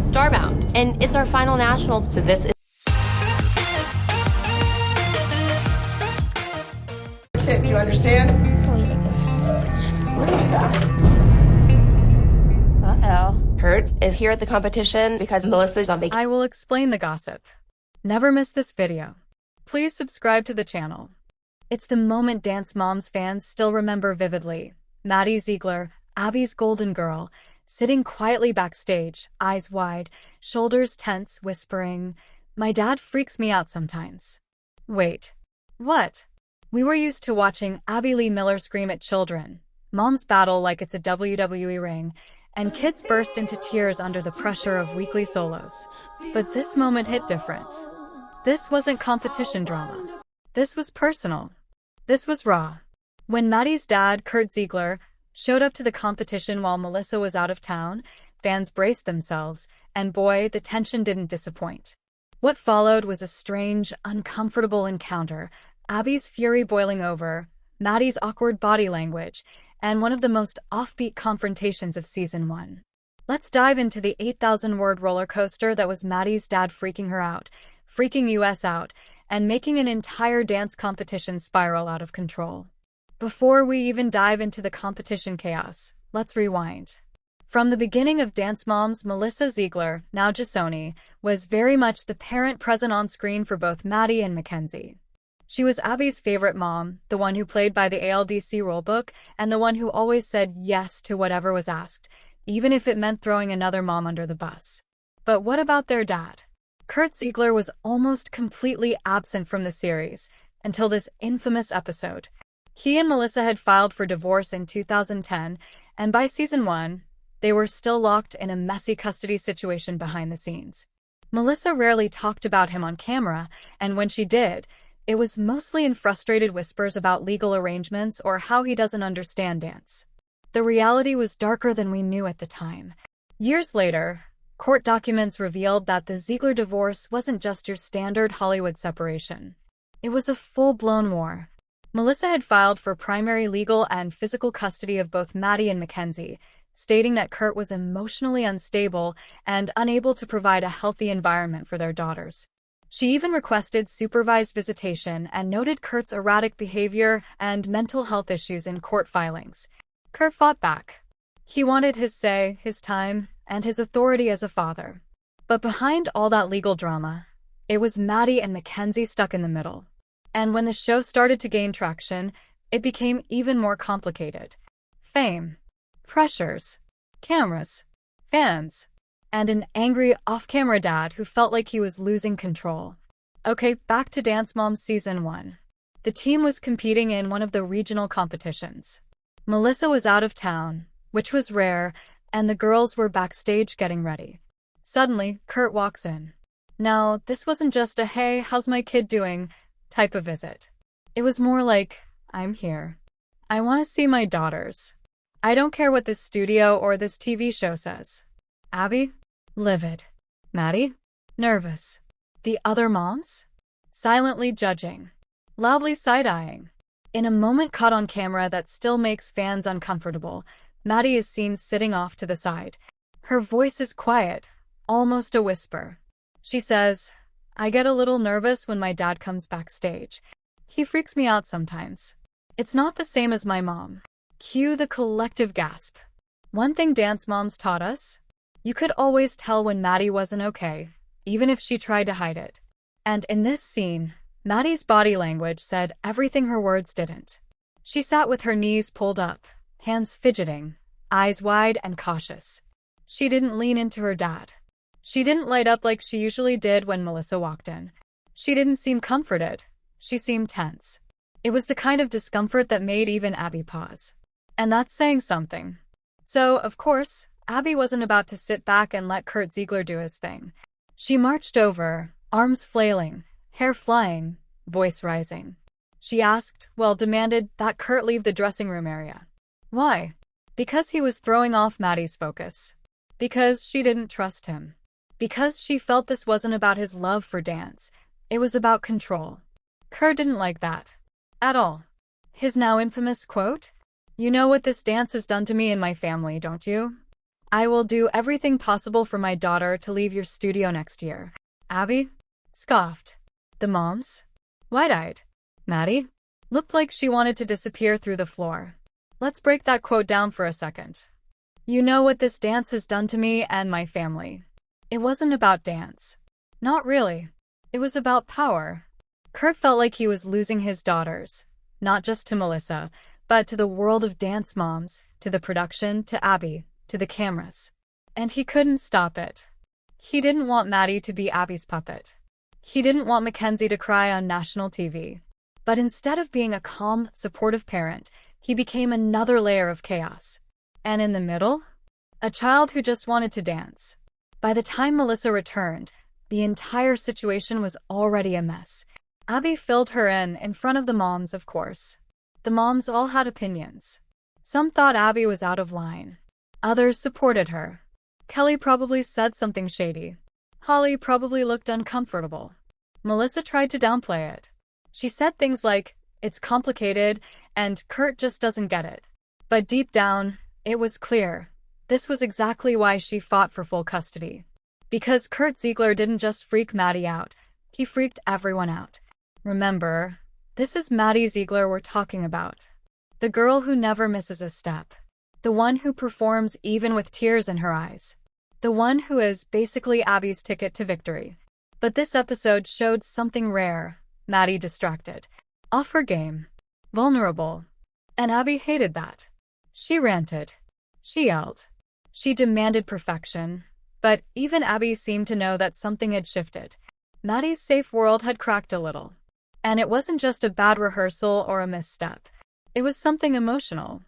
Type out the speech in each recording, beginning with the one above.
Starbound. And it's our final nationals, so this is Kid, do you understand? What is that? Uh-oh. Kurt is here at the competition because Melissa's on vacation. I will explain the gossip. Never miss this video. Please subscribe to the channel. It's the moment Dance Moms fans still remember vividly. Maddie Ziegler, Abby's golden girl, sitting quietly backstage, eyes wide, shoulders tense, whispering, "My dad freaks me out sometimes." Wait. What? We were used to watching Abby Lee Miller scream at children, moms battle like it's a WWE ring, and kids burst into tears under the pressure of weekly solos. But this moment hit different. This wasn't competition drama. This was personal. This was raw. When Maddie's dad, Kurt Ziegler, showed up to the competition while Melissa was out of town, fans braced themselves, and boy, the tension didn't disappoint. What followed was a strange, uncomfortable encounter, Abby's fury boiling over, Maddie's awkward body language, and one of the most offbeat confrontations of Season 1. Let's dive into the 8,000-word roller coaster that was Maddie's dad freaking her out, freaking US out, and making an entire dance competition spiral out of control. Before we even dive into the competition chaos, let's rewind. From the beginning of Dance Moms, Melissa Ziegler, now Jasoni, was very much the parent present on screen for both Maddie and Mackenzie. She was Abby's favorite mom, the one who played by the ALDC rulebook, and the one who always said yes to whatever was asked, even if it meant throwing another mom under the bus. But what about their dad? Kurt Ziegler was almost completely absent from the series, until this infamous episode. He and Melissa had filed for divorce in 2010, and by Season 1, they were still locked in a messy custody situation behind the scenes. Melissa rarely talked about him on camera, and when she did, it was mostly in frustrated whispers about legal arrangements or how he doesn't understand dance. The reality was darker than we knew at the time. Years later, court documents revealed that the Ziegler divorce wasn't just your standard Hollywood separation. It was a full-blown war. Melissa had filed for primary legal and physical custody of both Maddie and Mackenzie, stating that Kurt was emotionally unstable and unable to provide a healthy environment for their daughters. She even requested supervised visitation and noted Kurt's erratic behavior and mental health issues in court filings. Kurt fought back. He wanted his say, his time, and his authority as a father. But behind all that legal drama, it was Maddie and Mackenzie stuck in the middle. And when the show started to gain traction, it became even more complicated. Fame, pressures, cameras, fans, and an angry off-camera dad who felt like he was losing control. Okay, back to Dance Moms Season 1. The team was competing in one of the regional competitions. Melissa was out of town, which was rare, and the girls were backstage getting ready. Suddenly, Kurt walks in. Now, this wasn't just a "hey, how's my kid doing" type of visit. It was more like, "I'm here. I want to see my daughters. I don't care what this studio or this TV show says." Abby? Livid. Maddie? Nervous. The other moms? Silently judging. Loudly side-eyeing. In a moment caught on camera that still makes fans uncomfortable, Maddie is seen sitting off to the side. Her voice is quiet, almost a whisper. She says, "I get a little nervous when my dad comes backstage. He freaks me out sometimes. It's not the same as my mom." Cue the collective gasp. One thing Dance Moms taught us? You could always tell when Maddie wasn't okay, even if she tried to hide it. And in this scene, Maddie's body language said everything her words didn't. She sat with her knees pulled up, hands fidgeting, eyes wide and cautious. She didn't lean into her dad. She didn't light up like she usually did when Melissa walked in. She didn't seem comforted. She seemed tense. It was the kind of discomfort that made even Abby pause. And that's saying something. So, of course, Abby wasn't about to sit back and let Kurt Ziegler do his thing. She marched over, arms flailing, hair flying, voice rising. She asked, well, demanded, that Kurt leave the dressing room area. Why? Because he was throwing off Maddie's focus. Because she didn't trust him. Because she felt this wasn't about his love for dance. It was about control. Kurt didn't like that. At all. His now infamous quote? "You know what this dance has done to me and my family, don't you? I will do everything possible for my daughter to leave your studio next year. Abby scoffed. The moms, wide-eyed. Maddie looked like she wanted to disappear through the floor. Let's break that quote down for a second. You know what this dance has done to me and my family. It wasn't about dance. Not really. It was about power. Kurt felt like he was losing his daughters, not just to Melissa, but to the world of dance moms, to the production, to Abby, to the cameras. And he couldn't stop it. He didn't want Maddie to be Abby's puppet. He didn't want Mackenzie to cry on national TV. But instead of being a calm, supportive parent, he became another layer of chaos. And in the middle, a child who just wanted to dance. By the time Melissa returned, the entire situation was already a mess. Abby filled her in front of the moms, of course. The moms all had opinions. Some thought Abby was out of line. Others supported her. Kelly probably said something shady. Holly probably looked uncomfortable. Melissa tried to downplay it. She said things like, "It's complicated," and "Kurt just doesn't get it." But deep down, it was clear. This was exactly why she fought for full custody. Because Kurt Ziegler didn't just freak Maddie out, he freaked everyone out. Remember, this is Maddie Ziegler we're talking about. The girl who never misses a step. The one who performs even with tears in her eyes. The one who is basically Abby's ticket to victory. But this episode showed something rare. Maddie distracted. Off her game. Vulnerable. And Abby hated that. She ranted. She yelled. She demanded perfection. But even Abby seemed to know that something had shifted. Maddie's safe world had cracked a little. And it wasn't just a bad rehearsal or a misstep. It was something emotional.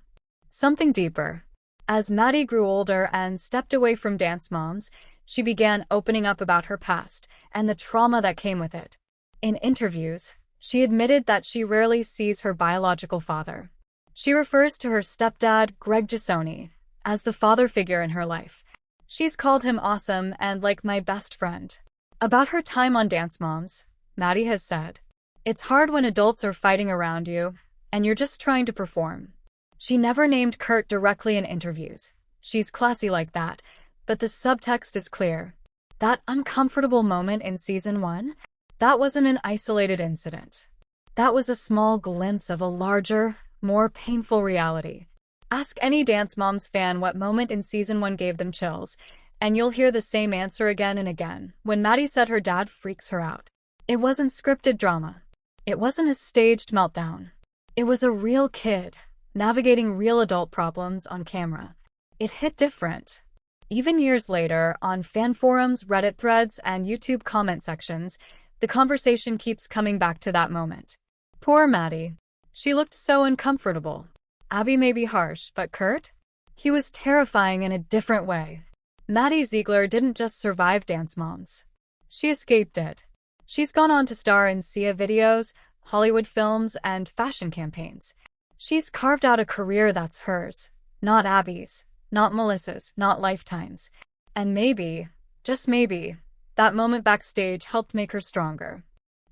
Something deeper. As Maddie grew older and stepped away from dance moms, she began opening up about her past and the trauma that came with it. In interviews, she admitted that she rarely sees her biological father. She refers to her stepdad, Greg Gisoni, as the father figure in her life. She's called him awesome and like my best friend. About her time on Dance Moms, Maddie has said, "It's hard when adults are fighting around you, and you're just trying to perform." She never named Kurt directly in interviews. She's classy like that, but the subtext is clear. That uncomfortable moment in season 1, that wasn't an isolated incident. That was a small glimpse of a larger, more painful reality. Ask any Dance Moms fan what moment in season 1 gave them chills, and you'll hear the same answer again and again. When Maddie said her dad freaks her out. It wasn't scripted drama. It wasn't a staged meltdown. It was a real kid, navigating real adult problems on camera. It hit different. Even years later, on fan forums, Reddit threads, and YouTube comment sections, the conversation keeps coming back to that moment. Poor Maddie. She looked so uncomfortable. Abby may be harsh, but Kurt? He was terrifying in a different way. Maddie Ziegler didn't just survive Dance Moms. She escaped it. She's gone on to star in siwa videos, Hollywood films, and fashion campaigns. She's carved out a career that's hers, not Abby's, not Melissa's, not Lifetime's. And maybe, just maybe, that moment backstage helped make her stronger.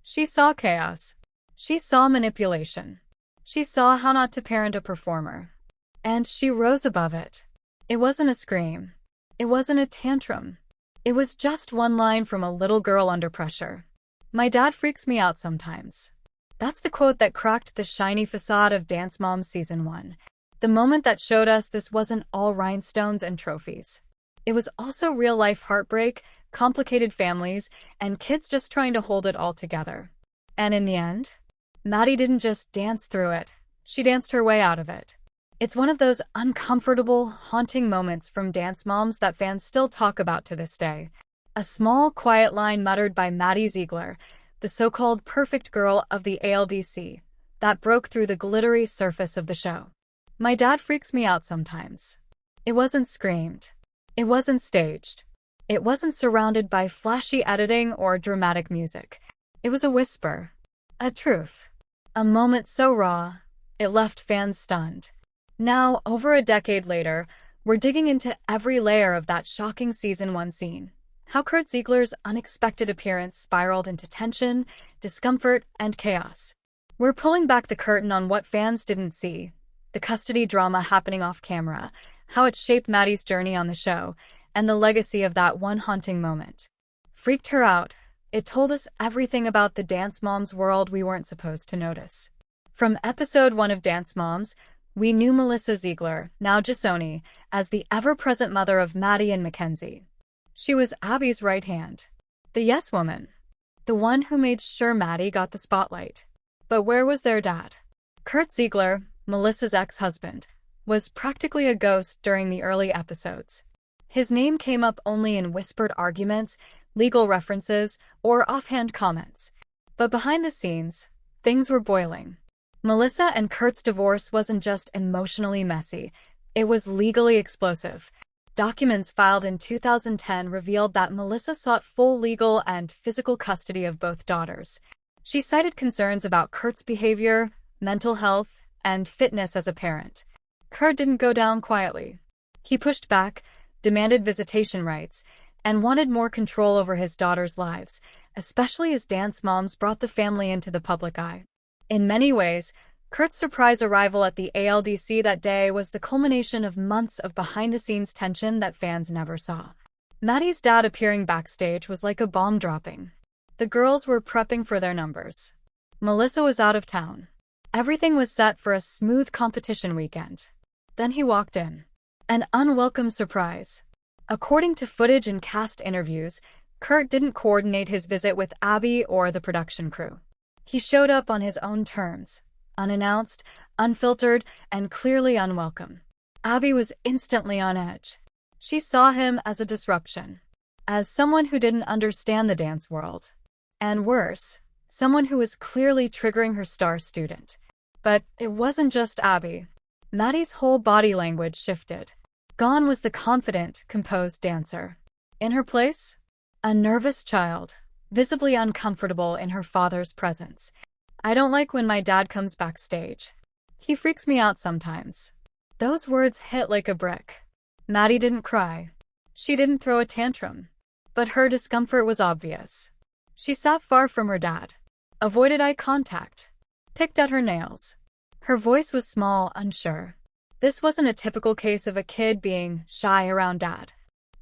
She saw chaos. She saw manipulation. She saw how not to parent a performer. And she rose above it. It wasn't a scream. It wasn't a tantrum. It was just one line from a little girl under pressure. "My dad freaks me out sometimes." That's the quote that cracked the shiny facade of Dance Moms Season 1. The moment that showed us this wasn't all rhinestones and trophies. It was also real-life heartbreak, complicated families, and kids just trying to hold it all together. And in the end, Maddie didn't just dance through it. She danced her way out of it. It's one of those uncomfortable, haunting moments from Dance Moms that fans still talk about to this day. A small, quiet line muttered by Maddie Ziegler, the so-called perfect girl of the ALDC, that broke through the glittery surface of the show. "My dad freaks me out sometimes." It wasn't screamed. It wasn't staged. It wasn't surrounded by flashy editing or dramatic music. It was a whisper. A truth. A moment so raw, it left fans stunned. Now, over a decade later, we're digging into every layer of that shocking Season 1 scene. How Kurt Ziegler's unexpected appearance spiraled into tension, discomfort, and chaos. We're pulling back the curtain on what fans didn't see. The custody drama happening off camera. how it shaped Maddie's journey on the show, and the legacy of that one haunting moment. Freaked her out. It told us everything about the Dance Moms world we weren't supposed to notice. From episode 1 of Dance Moms, we knew Melissa Ziegler, now Jasoni, as the ever-present mother of Maddie and Mackenzie. She was Abby's right hand. The yes woman. The one who made sure Maddie got the spotlight. But where was their dad? Kurt Ziegler, Melissa's ex-husband, was practically a ghost during the early episodes. His name came up only in whispered arguments, legal references, or offhand comments. But behind the scenes, things were boiling. Melissa and Kurt's divorce wasn't just emotionally messy, it was legally explosive. Documents filed in 2010 revealed that Melissa sought full legal and physical custody of both daughters. She cited concerns about Kurt's behavior, mental health, and fitness as a parent. Kurt didn't go down quietly. He pushed back, demanded visitation rights, and wanted more control over his daughters' lives, especially as Dance Moms brought the family into the public eye. In many ways, Kurt's surprise arrival at the ALDC that day was the culmination of months of behind-the-scenes tension that fans never saw. Maddie's dad appearing backstage was like a bomb dropping. The girls were prepping for their numbers. Melissa was out of town. Everything was set for a smooth competition weekend. Then he walked in. An unwelcome surprise. According to footage and cast interviews, Kurt didn't coordinate his visit with Abby or the production crew. He showed up on his own terms, unannounced, unfiltered, and clearly unwelcome. Abby was instantly on edge. She saw him as a disruption, as someone who didn't understand the dance world. And worse, someone who was clearly triggering her star student. But it wasn't just Abby. Maddie's whole body language shifted. Gone was the confident, composed dancer. In her place, a nervous child, visibly uncomfortable in her father's presence. I don't like when my dad comes backstage. He freaks me out sometimes. Those words hit like a brick. Maddie didn't cry. She didn't throw a tantrum. But her discomfort was obvious. She sat far from her dad, avoided eye contact, picked at her nails. Her voice was small, unsure. This wasn't a typical case of a kid being shy around dad.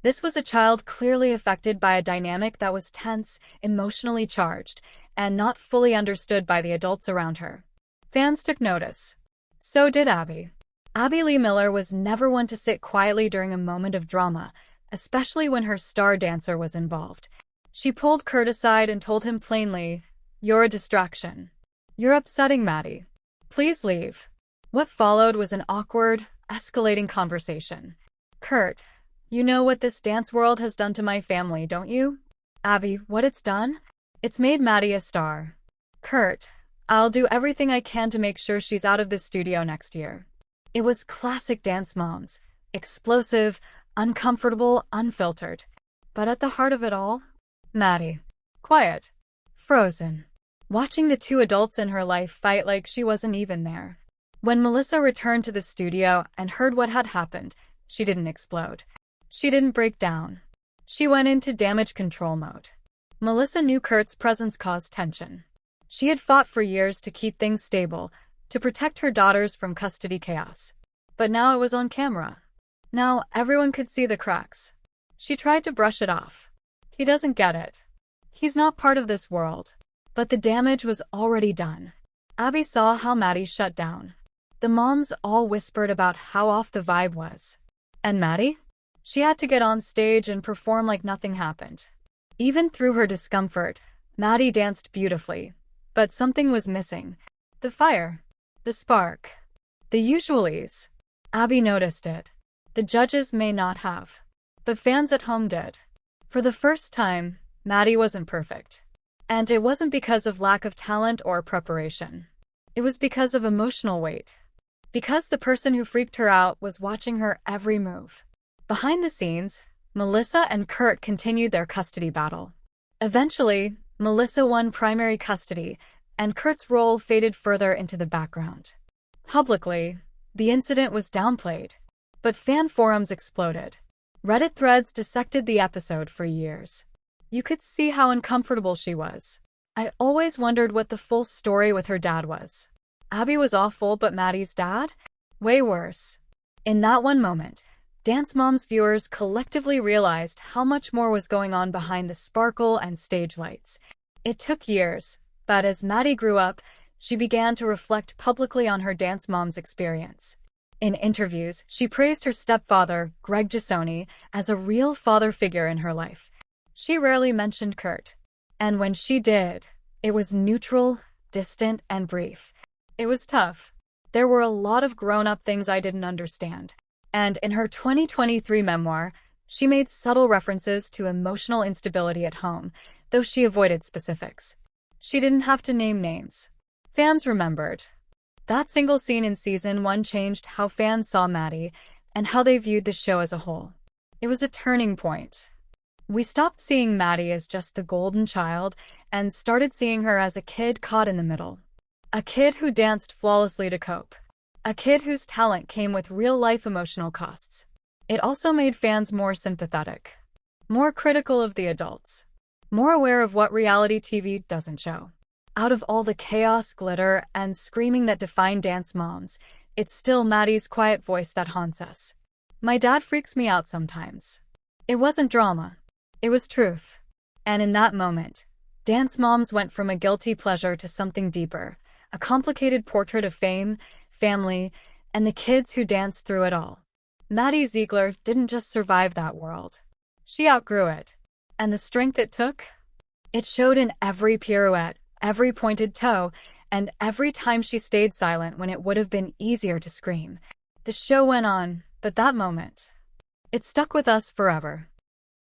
This was a child clearly affected by a dynamic that was tense, emotionally charged, and not fully understood by the adults around her. Fans took notice. So did Abby. Abby Lee Miller was never one to sit quietly during a moment of drama, especially when her star dancer was involved. She pulled Kurt aside and told him plainly, "You're a distraction. You're upsetting Maddie. Please leave." What followed was an awkward, escalating conversation. "Kurt, you know what this dance world has done to my family, don't you?" "Abby, what it's done? It's made Maddie a star." "Kurt, I'll do everything I can to make sure she's out of this studio next year." It was classic Dance Moms. Explosive, uncomfortable, unfiltered. But at the heart of it all, Maddie. Quiet. Frozen. Watching the two adults in her life fight like she wasn't even there. When Melissa returned to the studio and heard what had happened, she didn't explode. She didn't break down. She went into damage control mode. Melissa knew Kurt's presence caused tension. She had fought for years to keep things stable, to protect her daughters from custody chaos. But now it was on camera. Now everyone could see the cracks. She tried to brush it off. He doesn't get it. He's not part of this world. But the damage was already done. Abby saw how Maddie shut down. The moms all whispered about how off the vibe was. And Maddie? She had to get on stage and perform like nothing happened. Even through her discomfort, Maddie danced beautifully. But something was missing. The fire. The spark. The usualies. Abby noticed it. The judges may not have. But fans at home did. For the first time, Maddie wasn't perfect. And it wasn't because of lack of talent or preparation. It was because of emotional weight. Because the person who freaked her out was watching her every move. Behind the scenes, Melissa and Kurt continued their custody battle. Eventually, Melissa won primary custody, and Kurt's role faded further into the background. Publicly, the incident was downplayed, but fan forums exploded. Reddit threads dissected the episode for years. You could see how uncomfortable she was. I always wondered what the full story with her dad was. Abby was awful, but Maddie's dad? Way worse. In that one moment, Dance Moms viewers collectively realized how much more was going on behind the sparkle and stage lights. It took years, but as Maddie grew up, she began to reflect publicly on her Dance Moms experience. In interviews, she praised her stepfather, Greg Gisoni, as a real father figure in her life. She rarely mentioned Kurt. And when she did, it was neutral, distant, and brief. It was tough. There were a lot of grown-up things I didn't understand. And in her 2023 memoir, she made subtle references to emotional instability at home, though she avoided specifics. She didn't have to name names. Fans remembered. That single scene in season 1 changed how fans saw Maddie and how they viewed the show as a whole. It was a turning point. We stopped seeing Maddie as just the golden child and started seeing her as a kid caught in the middle. A kid who danced flawlessly to cope. A kid whose talent came with real-life emotional costs. It also made fans more sympathetic, more critical of the adults, more aware of what reality TV doesn't show. Out of all the chaos, glitter, and screaming that define Dance Moms, it's still Maddie's quiet voice that haunts us. My dad freaks me out sometimes. It wasn't drama. It was truth. And in that moment, Dance Moms went from a guilty pleasure to something deeper, a complicated portrait of fame, family, and the kids who danced through it all. Maddie Ziegler didn't just survive that world. She outgrew it. And the strength it took? It showed in every pirouette, every pointed toe, and every time she stayed silent when it would have been easier to scream. The show went on, but that moment, it stuck with us forever.